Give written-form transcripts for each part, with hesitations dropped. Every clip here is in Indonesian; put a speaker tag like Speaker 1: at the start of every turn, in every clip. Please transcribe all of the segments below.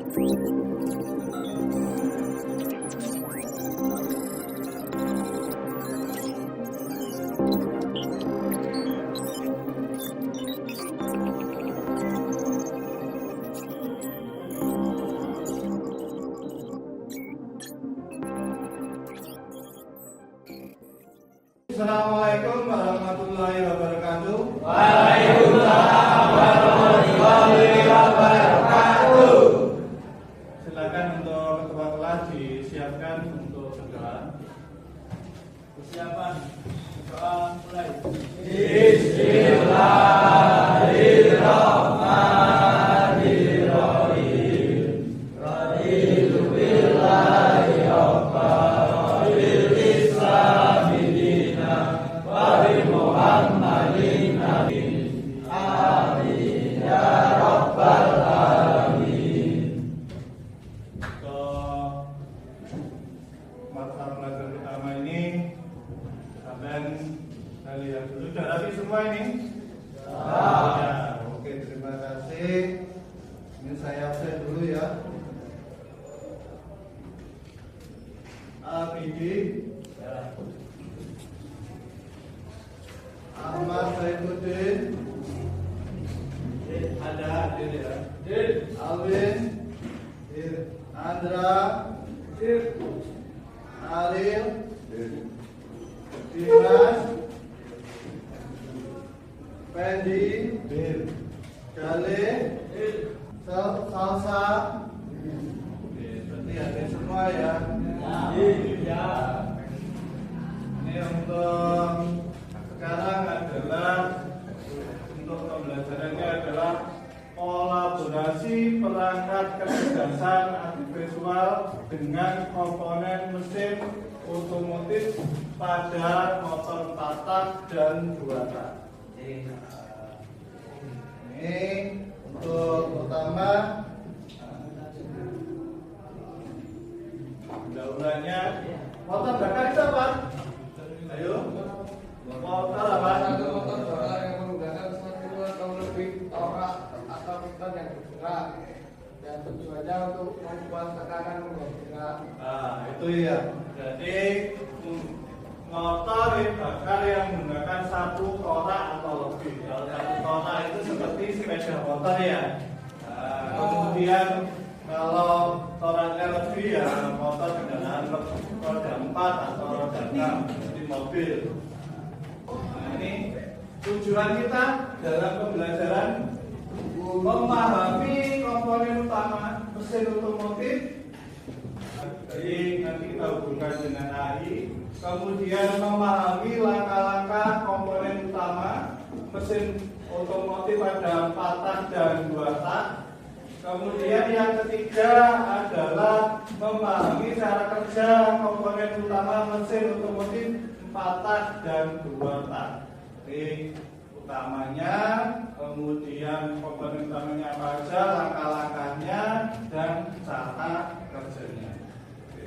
Speaker 1: Assalamualaikum warahmatullahi wabarakatuh.
Speaker 2: Waalaikumsalam warahmatullahi wabarakatuh.
Speaker 1: Silakan untuk ketua kelas disiapkan untuk segera. Persiapan soal mulai.
Speaker 2: Bismillahirrahmanirrahim. Raditu billahi rabban bil islami dinan wa bi Muhammadin nabiyyan. Amin ya rabbal alamin.
Speaker 1: Untuk mata pelajaran pertama ini kalian lihat dulu. Sudah rapi semua ini? Ya, oke, terima kasih. Ini saya absen dulu ya. ABD Ahmad Saifuddin. Ada hadir ya. Alvin, Andra, Aril, Dimas, Fendi, Jale, Salsa. Oke, berarti ada semua ya.
Speaker 2: Ya.
Speaker 1: Ini untuk sekarang adalah untuk pembelajarannya adalah kolaborasi perangkat kecerdasan audiovisual dengan komponen mesin otomotif pada motor 4 tak dan 2 tak. Ini untuk pertama pendahuluannya motor bakar itu apa? Ayo, motor apa?
Speaker 3: Motor bakar yang menggunakan 1 atau lebih torak atau piston yang bergerak dan tujuannya untuk membuat tekanan bergerak.
Speaker 1: Nah, itu ya. Jadi motor bakar yang menggunakan 1 torak atau lebih. Kalau 1 torak itu seperti sepeda motor ya. Nah, kemudian kalau toraknya lebih ya motor kendaraan roda 4 atau roda 6 seperti mobil. Nah, ini tujuan kita dalam pembelajaran memahami komponen utama mesin otomotif. Jadi nanti kita hubungkan dengan AI. Kemudian memahami langkah-langkah komponen utama mesin otomotif pada 4 tak dan 2 tak. Kemudian yang ketiga adalah memahami cara kerja komponen utama mesin otomotif 4 tak dan 2 tak. Jadi utamanya, kemudian komponen utamanya apa saja, langkah-langkahnya, dan cara kerjanya. Oke.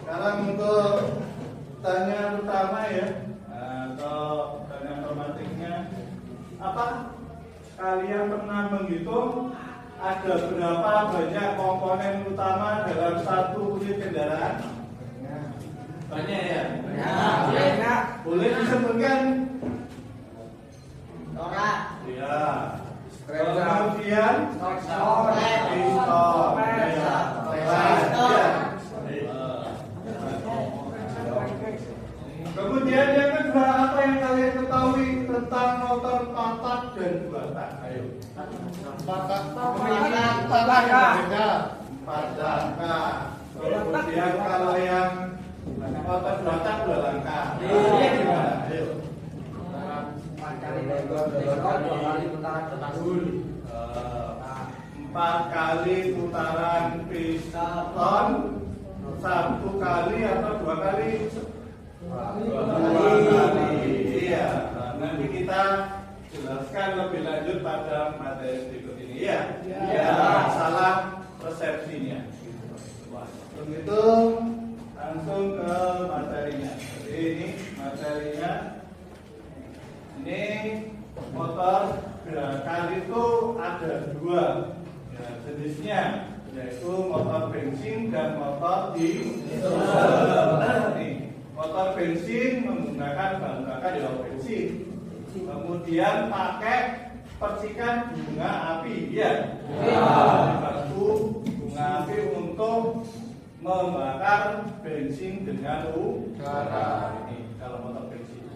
Speaker 1: Sekarang untuk pertanyaan pertama ya, atau pertanyaan otomatiknya, apa? Kalian pernah menghitung ada berapa banyak komponen utama dalam satu unit kendaraan? Banyak ya?
Speaker 2: Banyak.
Speaker 1: Boleh disebutkan?
Speaker 2: Torak.
Speaker 1: Ya. Kemudian
Speaker 2: Piston.
Speaker 1: piston. Ya. Ya. Kemudian yang kedua, apa yang kalian ketahui tentang motor 4 tak dan 2 tak? Ayo. 4 tak. Empat langkah. Kemudian kalau yang motor 2 tak 2 langkah. Ayo.
Speaker 2: 4 kali putaran 2 kali putaran petanggul.
Speaker 1: 4 kali putaran piston, 1 kali atau 2 kali? 2 kali. Iya. Nanti kita jelaskan lebih lanjut pada materi berikut ini ya. Ya, salah persepsinya. Begitu langsung ke materinya. Jadi ini materinya. Ini motor bakar itu ada 2 ya, jenisnya. yaitu motor bensin dan motor diesel. Nih, motor bensin menggunakan bahan bakar ya bensin, kemudian pakai percikan bunga api, ya. Dibantu bunga api untuk membakar bensin dengan udara. Ini kalau motor bensin.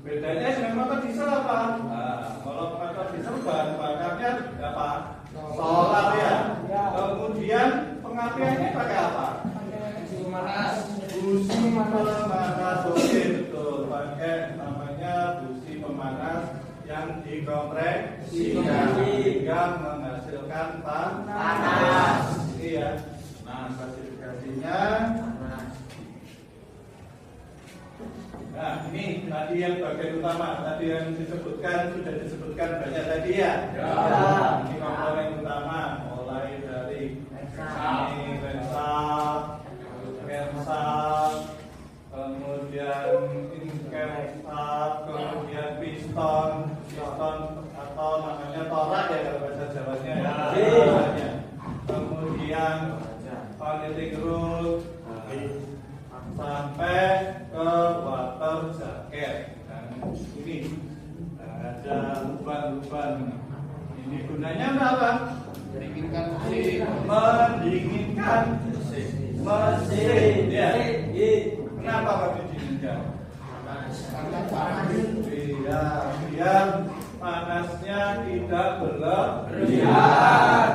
Speaker 1: Bedanya dengan motor diesel apa? Nah, kalau motor diesel bahan bakarnya apa? Solar, ya. Kemudian pengapiannya pakai apa?
Speaker 3: Busi pemanas.
Speaker 1: Busi pemanas, oke, betul. Pakai namanya busi pemanas yang dikompresikan sehingga menghasilkan panas. Ini ya. Nah, spesifikasinya. Nah, ini tadi yang bagian utama, tadi yang disebutkan sudah disebutkan banyak tadi ya. Ini komponen utama, mulai dari ini lensa, kemudian inkensat, kemudian piston atau namanya torak ya kalau bahasa Jawanya ya. Kemudian magnetic rod sampai ke water jacket. Dan ini ada lubang-lubang. Ini gunanya apa?
Speaker 3: Mendinginkan mesin.
Speaker 1: Mendinginkan mesin. Ya. Kenapa kok didinginkan?
Speaker 3: Karena panas.
Speaker 1: Iya, biar panasnya tidak berlebihan.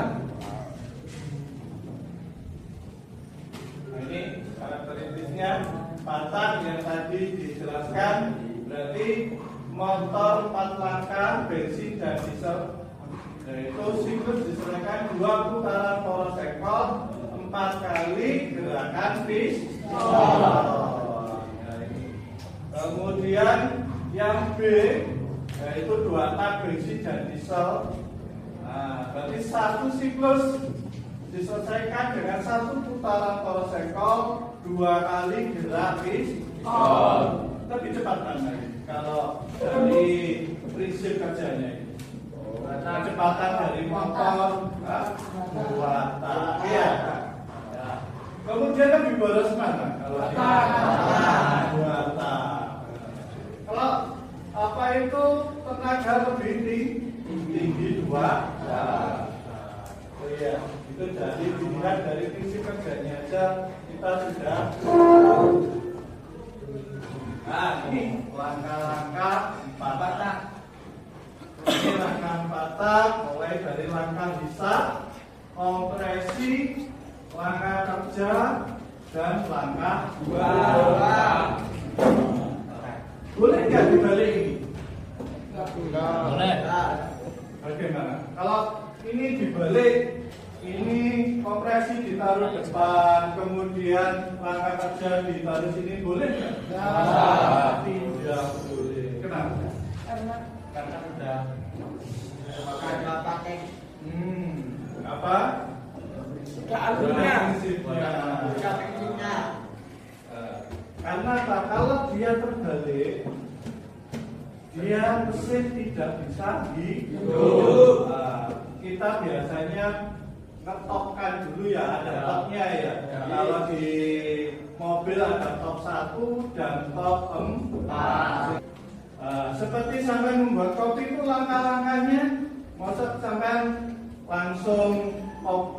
Speaker 1: Nah, ini karakteristiknya patah yang tadi dijelaskan, berarti motor 4 langkah bensin dan diesel, yaitu siklus diserahkan 2 putaran torosengkol, 4 kali gerakan piston. Kemudian yang B yaitu 2 tak bensin dan diesel. Nah, berarti satu siklus diselesaikan dengan 1 putaran torosengkol, 2 kali gerak piston. Lebih cepat mana? Kalau dari prinsip kerjanya ini, kecepatan dari motor 2 tak. Iya. Kemudian lebih boros mana? Kalau 2 tak. Kalau apa itu tenaga lebih tinggi 2 tak. Oh iya, itu jadi dilihat dari prinsip kerjanya aja kita sudah. Nah, ini langkah-langkah 4 tak. Ini langkah 4 tak, mulai dari langkah bisa, kompresi, langkah kerja, dan langkah buang. Boleh nggak dibalik ini?
Speaker 3: Boleh.
Speaker 1: Bagaimana? Kalau ini dibalik, ini kompresi ditaruh depan, kemudian langkah kerja ditaruh sini, boleh nggak? Tidak boleh. Kenapa?
Speaker 2: Karena udah pakai
Speaker 1: Apa?
Speaker 2: alurnya.
Speaker 1: Prinsipnya. Karena kalau dia terbalik, dia mesin tidak bisa hidup. Kita biasanya ngetopkan dulu ya, ada topnya ya. Kalau di mobil ada top 1 dan top 4. Seperti sampai membuat kopi itu langkah-langkahnya, maksud sampai langsung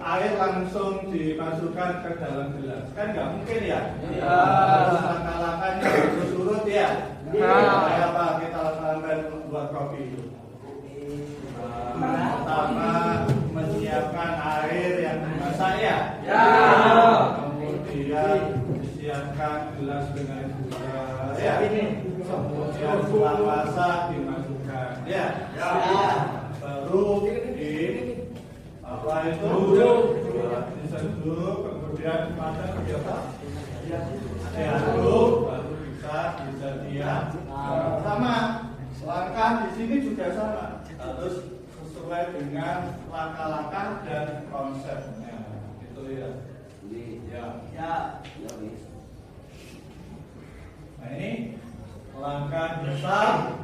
Speaker 1: air langsung dimasukkan ke dalam gelas, kan nggak mungkin ya. Terus langkah-langkahnya harus urut ya. Kayak apa kita lakukan membuat kopi itu? Pertama menyiapkan air yang dimasak ya. Kemudian disiapkan gelas dengan gula ya. Kemudian setelah masak dimasukkan ya. Baru apa itu diseduh, kemudian masak biasa diaduk, baru bisa diam. Sama langkah di sini juga sama, harus sesuai dengan langkah-langkah dan konsepnya. Itu ya. Nah ini langkah besar,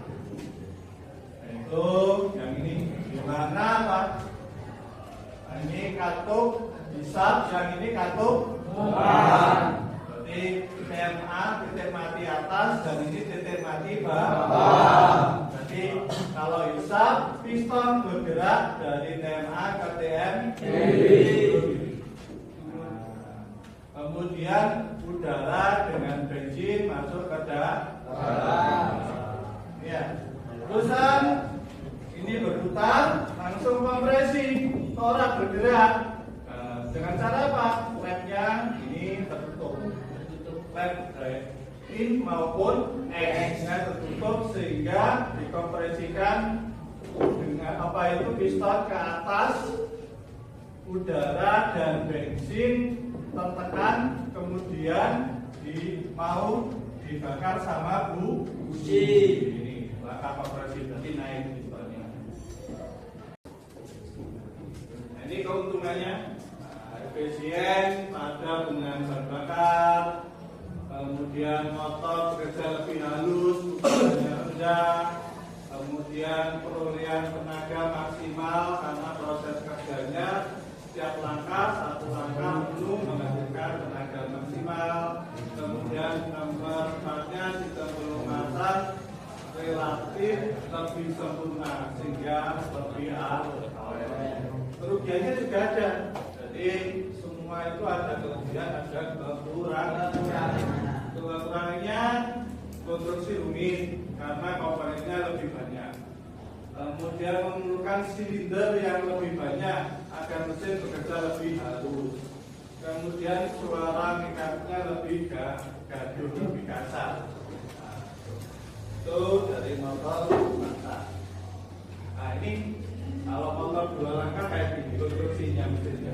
Speaker 1: itu yang ini gimana Pak? Nah, ini katup hisab, yang ini katup beban. Berarti TMA titik mati atas dan ini titik mati bawah. Berarti kalau hisab piston bergerak dari TMA ke TM kiri. Kemudian udara dengan bensin masuk ke dalam. Ya. Terusan ini berputar langsung kompresi, torak bergerak. Dengan cara apa? Labnya ini tertutup. Lab in maupun X-nya tertutup sehingga dikompresikan dengan apa itu piston ke atas, udara dan bensin tertekan, kemudian mau dibakar sama busi. Ini langkah kompresi, berarti naik pistonnya. Nah, ini keuntungannya efisien pada penggunaan bahan bakar, kemudian motor bekerja lebih halus, bebannya rendah, kemudian perolehan tenaga maksimal karena proses kerjanya setiap langkah satu langkah belum menghasilkan tenaga maksimal. Kemudian nomor 4-nya sistem pelumasan relatif lebih sempurna sehingga lebih awet. Kerugiannya juga ada. Jadi semua itu ada kelebihan, ada kekurangan. Kekurangannya konstruksi rumit karena komponennya lebih banyak. Kemudian memerlukan silinder yang lebih banyak agar mesin bekerja lebih halus. Kemudian suara mekaniknya lebih gaduh, lebih kasar. Itu dari motor mata. Nah ini kalau motor dua langkah kayak gini konstruksinya mesinnya.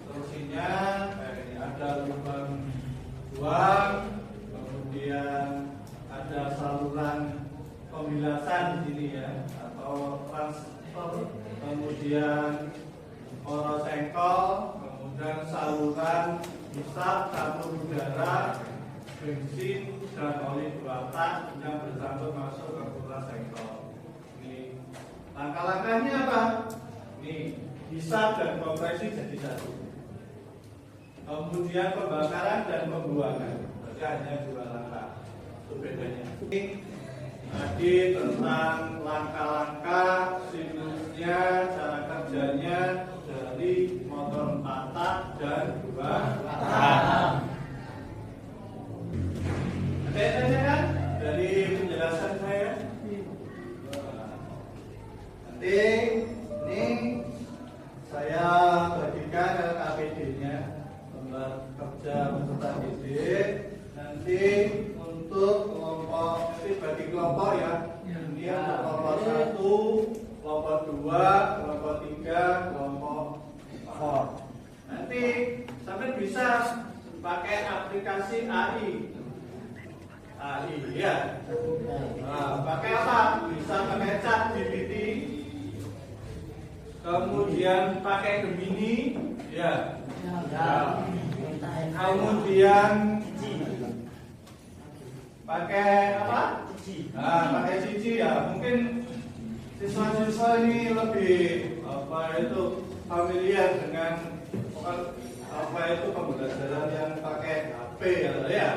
Speaker 1: Konstruksinya kayak ini, ada lubang buang, kemudian ada saluran pembilasan di sini ya, atau transfer, kemudian poros engkol, kemudian saluran hisap, tabung udara, bensin dan oli dua tak yang bersambut masuk ke poros engkol. Ini langkah-langkahnya apa? Ini hisap dan kompresi jadi satu. Kemudian pembakaran dan pembuangan, berarti hanya dua langkah. Itu bedanya. Tadi tentang langkah-langkah, siklusnya, cara kerjanya dari motor 4 tak dan 2 tak. Ada yang tanya kan dari penjelasan saya? Nanti ini saya bagikan KPD-nya, lembar kerja peserta didik. Nanti untuk kelompok, nanti bagi kelompok ya. Ini yang kelompok 1, kelompok 2, kelompok 3, kelompok 4. Nanti sampai bisa pakai aplikasi AI ya. Nah, pakai apa? Bisa pakai ChatGPT, kemudian pakai Gemini ya. Kemudian pakai apa? Nah, pakai Cici ya. Mungkin siswa-siswa ini lebih apa itu familiar dengan apa itu pembelajaran yang pakai HP ya.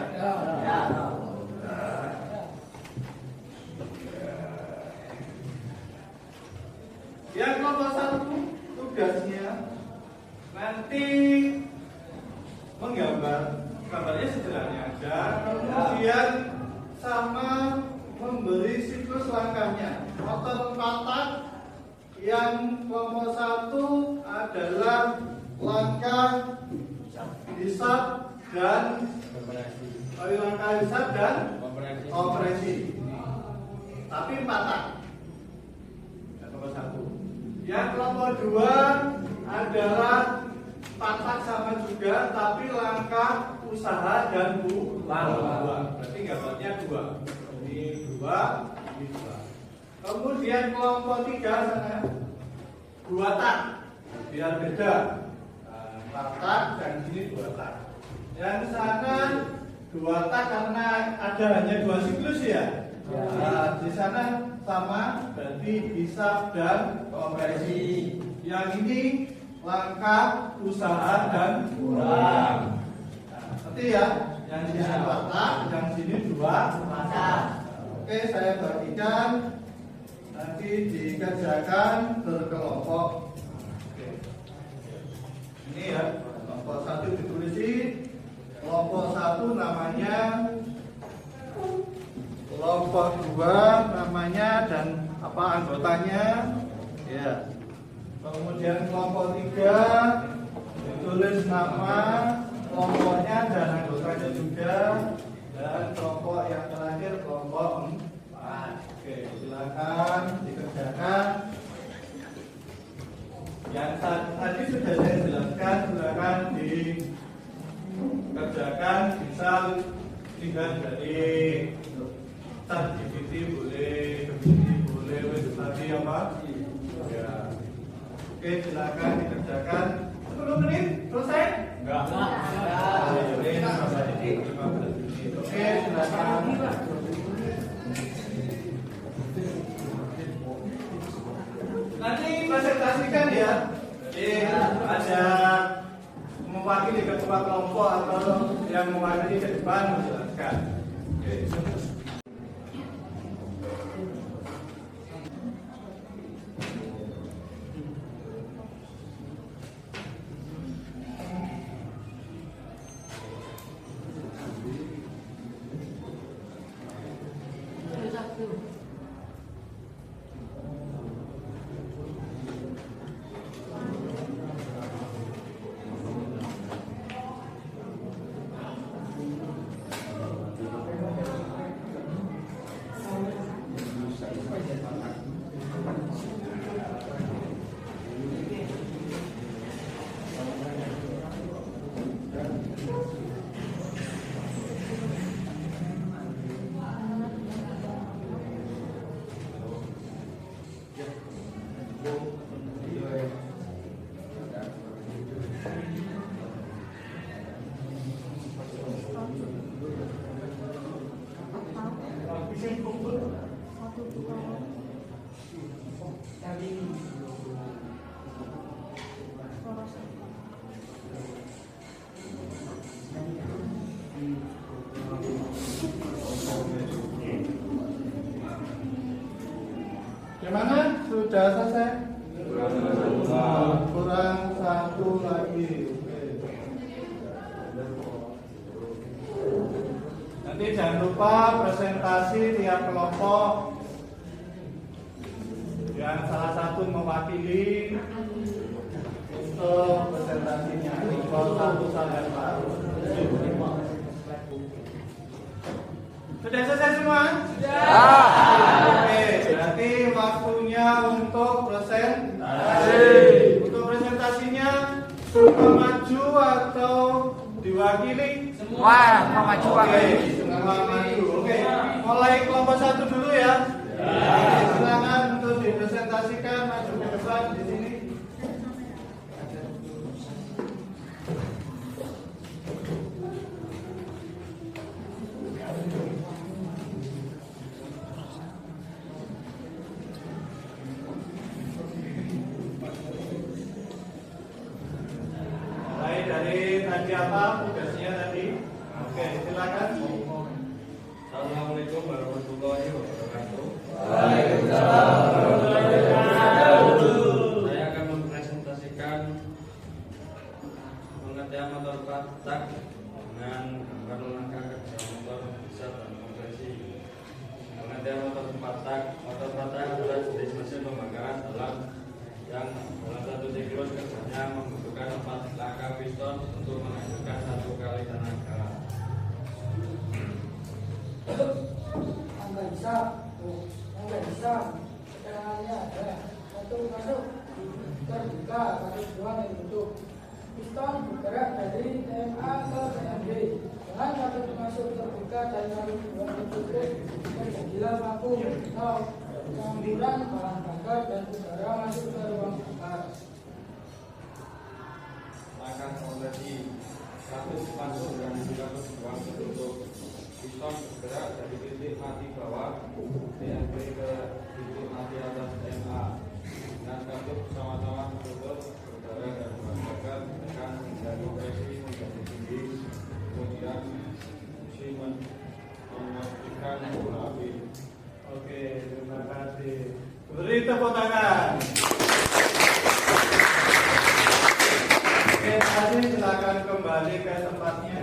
Speaker 1: Yang nomor 1 tugasnya nanti menggambar, gambarnya sederhana aja, kemudian sama memberi siklus langkahnya. Motor 4 tak yang kelompok 1 adalah langkah hisap dan langkah hisap dan kompresi. Tapi 4 tak. Kelompok 1. Yang kelompok 2 adalah 4 tak sama juga, tapi langkah usaha dan buang. Berarti gambarnya 2. Ini 2, ini 2. Kemudian kelompok 3 sana 2 tak, biar beda. 4 tak dan sini 2 tak. Yang sana 2 tak karena ada hanya 2 siklus ya. Nah, di sana sama, berarti hisab dan konversi. Yang ini langkah, usaha dan kurang. Nah, seperti ya, yang di sini kotak, yang sini 2 mata. Oke, saya bagikan, nanti dikerjakan berkelompok. Oke. Ini ya, kelompok 1 ditulis. Kelompok 1 namanya, kelompok 2 namanya dan apa anggotanya, ya. Kemudian kelompok 3 ditulis nama kelompoknya dan anggotanya juga, dan kelompok yang terakhir kelompok 4. Oke, silakan dikerjakan. Yang tadi sudah saya jelaskan, silakan dikerjakan, bisa tinggal dari ChatGPT boleh, tadi apa? Ya. Oke, silakan dikerjakan. 10 menit selesai? Enggak. Oke, silakan. Nanti presentasikan ya. Jadi ada mewakili ketua kelompok atau yang mewakili ke depan menjelaskan. Oke. Gimana? Sudah selesai? Kurang 1 lagi. Nanti jangan lupa presentasi tiap kelompok. Yang salah satu mewakili untuk presentasinya. Kelompok 1 sampai 4. Sudah selesai semua? Oke, berarti waktunya untuk presentasi. Untuk presentasinya semua maju atau diwakili?
Speaker 2: Semua maju.
Speaker 1: Oke, semua maju. Oke, mulai kelompok 1 dulu ya. Silakan untuk dipresentasikan, maju ke depan di sini. Dari tadi apa tugasnya tadi? Oke, silakan.
Speaker 4: Assalamualaikum warahmatullahi wabarakatuh.
Speaker 2: Waalaikumsalam warahmatullahi wabarakatuh.
Speaker 4: Saya akan mempresentasikan pengertian motor patak dengan gambar langkah kerja motor bisa dan konversi. Pengertian motor patak adalah jenis mesin pembakaran dalam yang dalam satu siklus kerjanya membutuhkan 4 langkah piston untuk menghasilkan 1 kali tenaga.
Speaker 3: Enggak bisa. Keterangannya ada. 1 masuk, terbuka, 1 buang yang tutup. Piston bergerak dari TMA ke TMB. Dengan 1 masuk terbuka dan 1 buang tertutup, terjadilah vakum atau campuran bahan bakar dan udara masuk ke ruang bakar.
Speaker 4: Langkah konversi 1 masuk dan 1 buang tertutup. Piston bergerak dari titik mati bawah TMB ke Titik mati atas MA dengan kartu sama-sama tutup berdarah dan membakar tekan dan kompresi menjadi tinggi, kemudian fungsi mematikan bola api.
Speaker 1: Oke, terima kasih. Beri tepuk tangan. Oke, tadi silakan kembali ke tempatnya.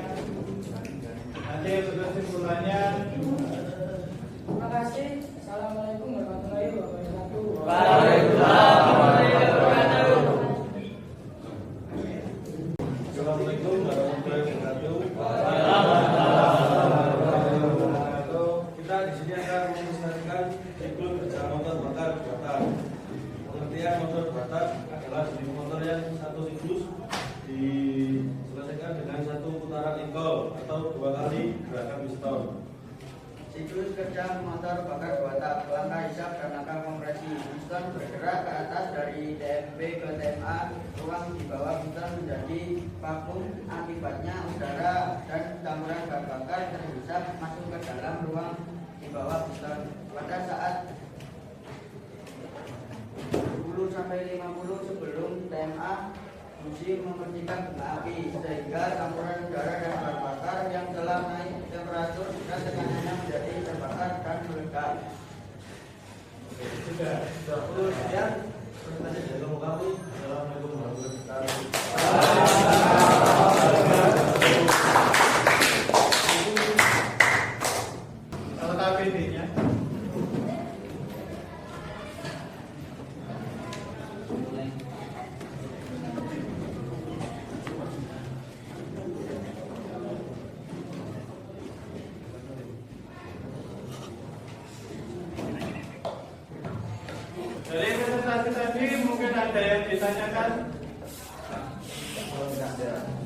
Speaker 1: Nanti untuk kesimpulannya.
Speaker 3: Terima kasih. Assalamualaikum warahmatullahi wabarakatuh.
Speaker 2: Waalaikumsalam warahmatullahi wabarakatuh.
Speaker 4: Assalamualaikum warahmatullahi wabarakatuh. Kita di sini akan memusnahkan siklus kerja motor bakar buatan. Pengertian motor buatan adalah jenis motor yang satu siklus diselesaikan dengan satu putaran engkol atau 2 kali gerakan piston.
Speaker 2: Siklus kerja motor bakar dua tahap, langkah hisap dan langkah kompresi. Piston bergerak ke atas dari TMP ke TMA. Ruang di bawah piston menjadi vakum. Akibatnya udara dan campuran bahan bakar terhisap masuk ke dalam ruang di bawah piston. Pada saat 10 sampai 50 sebelum TMA, fungsi membersihkan bunga api sehingga campuran udara dan bahan bakar yang telah naik temperatur dan tekanannya menjadi terbakar dan meledak.
Speaker 1: Sudah.
Speaker 2: Kemudian
Speaker 4: Terima kasih dari kami. Assalamualaikum warahmatullahi wabarakatuh.
Speaker 1: Kalau KPD-nya. Dari presentasi tadi mungkin ada yang ditanyakan?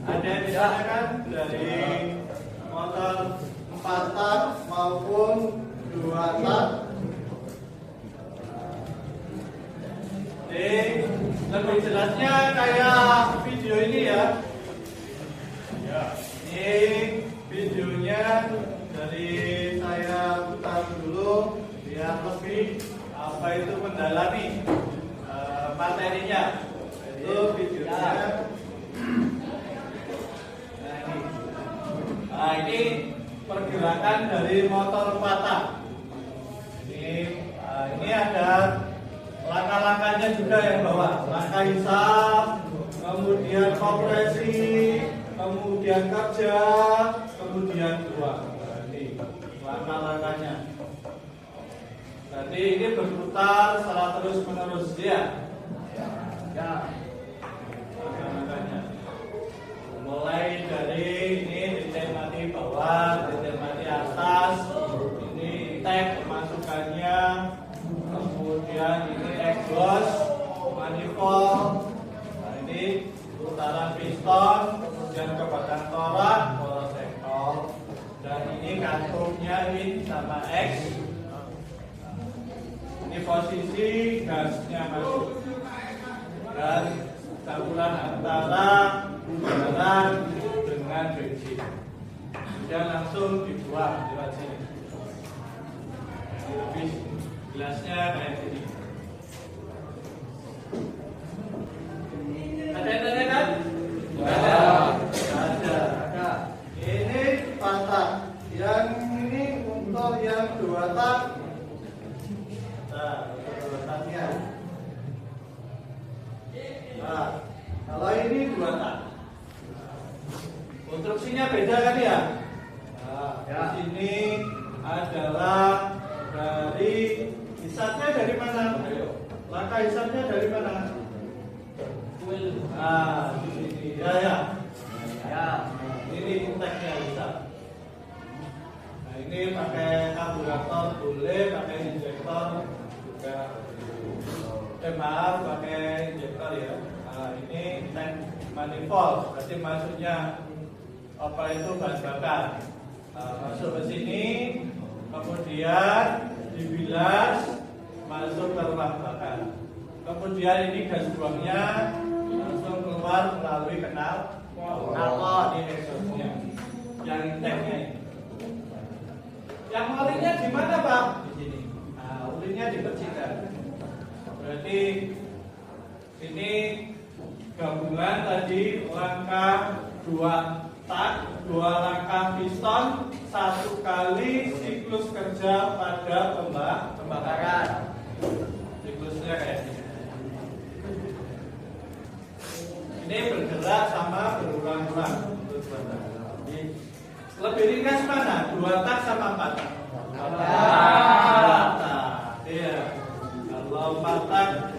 Speaker 1: Ada yang ditanyakan dari motor 4 tak maupun 2 tak? Jadi lebih jelasnya kayak video ini ya. Ini videonya dari saya putar dulu biar lebih apa itu mendalami materinya. Itu videonya. Nah ini pergerakan dari motor patah. Ini ada langkah-langkahnya juga yang bawah. Langkah hisap, kemudian kompresi, kemudian kerja, kemudian buang. Ini langkah-langkahnya. Jadi ini berputar secara terus menerus ya. Ya. Langkah-langkahnya. Mulai dari ini titik mati bawah, titik mati atas, ini tag pemasukannya, kemudian ini exhaust, manifold, nah ini putaran piston, kemudian ke batang torak, poros engkol, dan ini kantungnya in sama X. Ini posisi gasnya masuk dan campuran antara udara dengan bensin. Kemudian langsung dibuang lewat sini. Habis gelasnya kayak gini. Ada yang tanya kan? Ada. Ini patah. Yang ini untuk yang 2 tak. Nah, untuk 2 taknya. Nah, kalau ini 2 tak. Konstruksinya beda kan ya? Nah, di sini adalah dari hisapnya dari mana? Langkah hisapnya dari mana? Nah, di sini ya. Ini tagnya hisap. Nah, ini pakai karburator boleh, pakai injektor juga. Maaf, pakai injektor ya. Nah, ini tank manifold, berarti masuknya apa itu bahan bakar. Nah, masuk ke sini, kemudian dibilas, masuk ke ruang bakar. Kemudian ini gas buangnya langsung keluar melalui knalpot di exhaustnya, yang inteknya ini. Yang olinya di mana Pak? Di sini. Nah, olinya dibersihkan. Berarti ini gabungan tadi langkah 2 tak, 2 langkah piston, 1 kali siklus kerja pada pembakaran. Siklusnya kayak gini. Ini bergerak sama berulang-ulang. Lebih ringkas mana? 2 tak sama 4 tak? 4 tak. Iya. Kalau 4 tak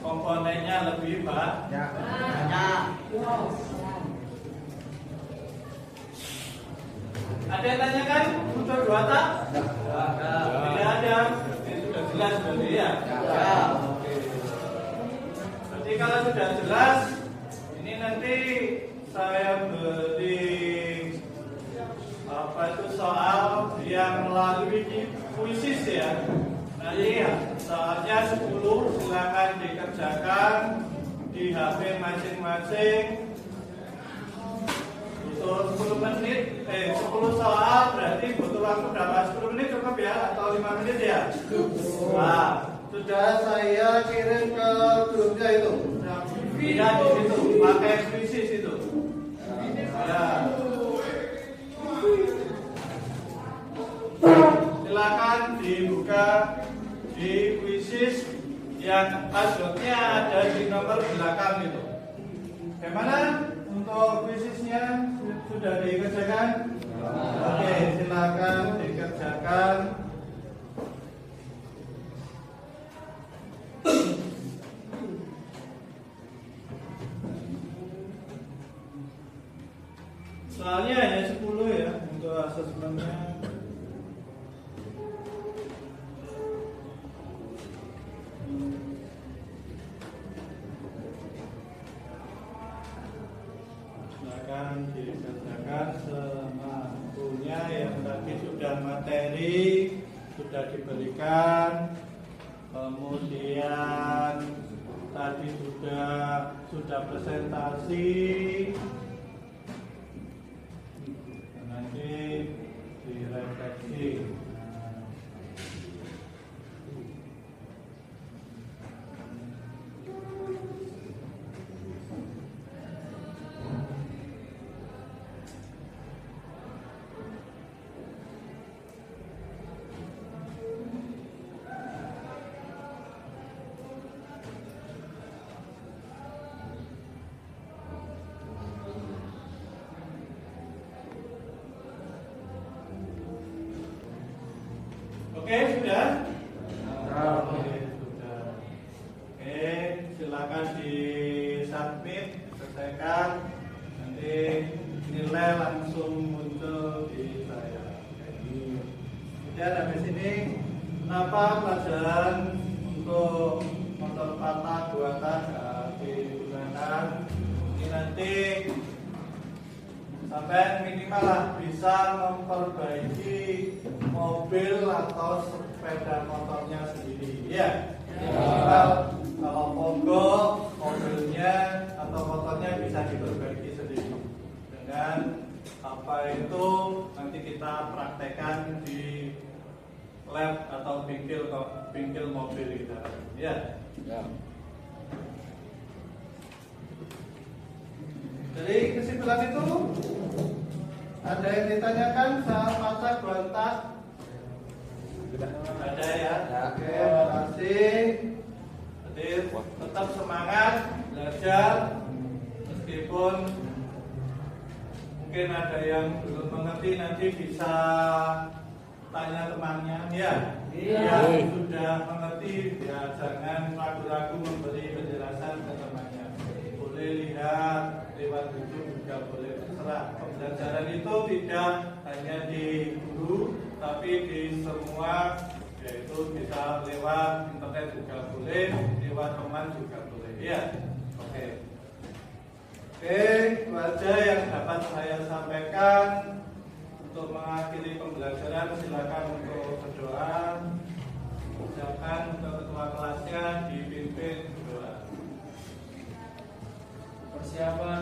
Speaker 1: komponennya lebih banyak. Ada yang tanyakan untuk 2 tak? Tidak ada. Ini sudah jelas berarti ya? Oke. Berarti kalau sudah jelas, ini nanti saya beri soal yang melalui kuisis ya. Nanti soalnya 10 silakan dikerjakan di HP masing-masing. Butuh 10 menit, 10 soal berarti butuh waktu berapa? 10 menit cukup ya? Atau 5 menit ya? Nah, sudah saya kirim ke grupnya itu. Tidak di situ, pakai kuisis itu. Ya. Silakan dibuka di kuisis yang passwordnya ada di nomor belakang itu. Bagaimana untuk kuisisnya sudah dikerjakan? Oke, silakan dikerjakan. Soalnya hanya 10 ya untuk asesmennya. Silakan dikerjakan semampunya yang tadi sudah materi sudah diberikan, kemudian tadi sudah presentasi. Nanti direfleksi. Oke, sudah? Oke, sudah. Oke, silakan di submit, selesaikan. Nanti nilai langsung muncul di saya. Kemudian habis ini, kenapa pelajaran untuk motor patah buatan digunakan? Ini nanti sampai minimal lah bisa memperbaiki mobil atau sepeda motornya sendiri ya. Kalau mogok mobilnya atau motornya bisa diperbaiki sendiri dengan apa itu nanti kita praktekkan di lab atau bengkel mobil kita ya. Jadi kesimpulan itu ada yang ditanyakan soal patah gontak? Ada ya? Oke, terima kasih. Jadi tetap semangat belajar meskipun mungkin ada yang belum mengerti nanti bisa tanya temannya ya. Yang sudah mengerti ya jangan ragu-ragu memberi penjelasan ke temannya. Boleh lihat lewat YouTube juga boleh, terserah. Pembelajaran itu tidak hanya di guru tapi di semua, yaitu bisa lewat internet juga boleh, lewat teman juga boleh ya. Oke, itu aja yang dapat saya sampaikan. Untuk mengakhiri pembelajaran silakan untuk berdoa. Silakan untuk ketua kelasnya dipimpin berdoa.
Speaker 5: Persiapan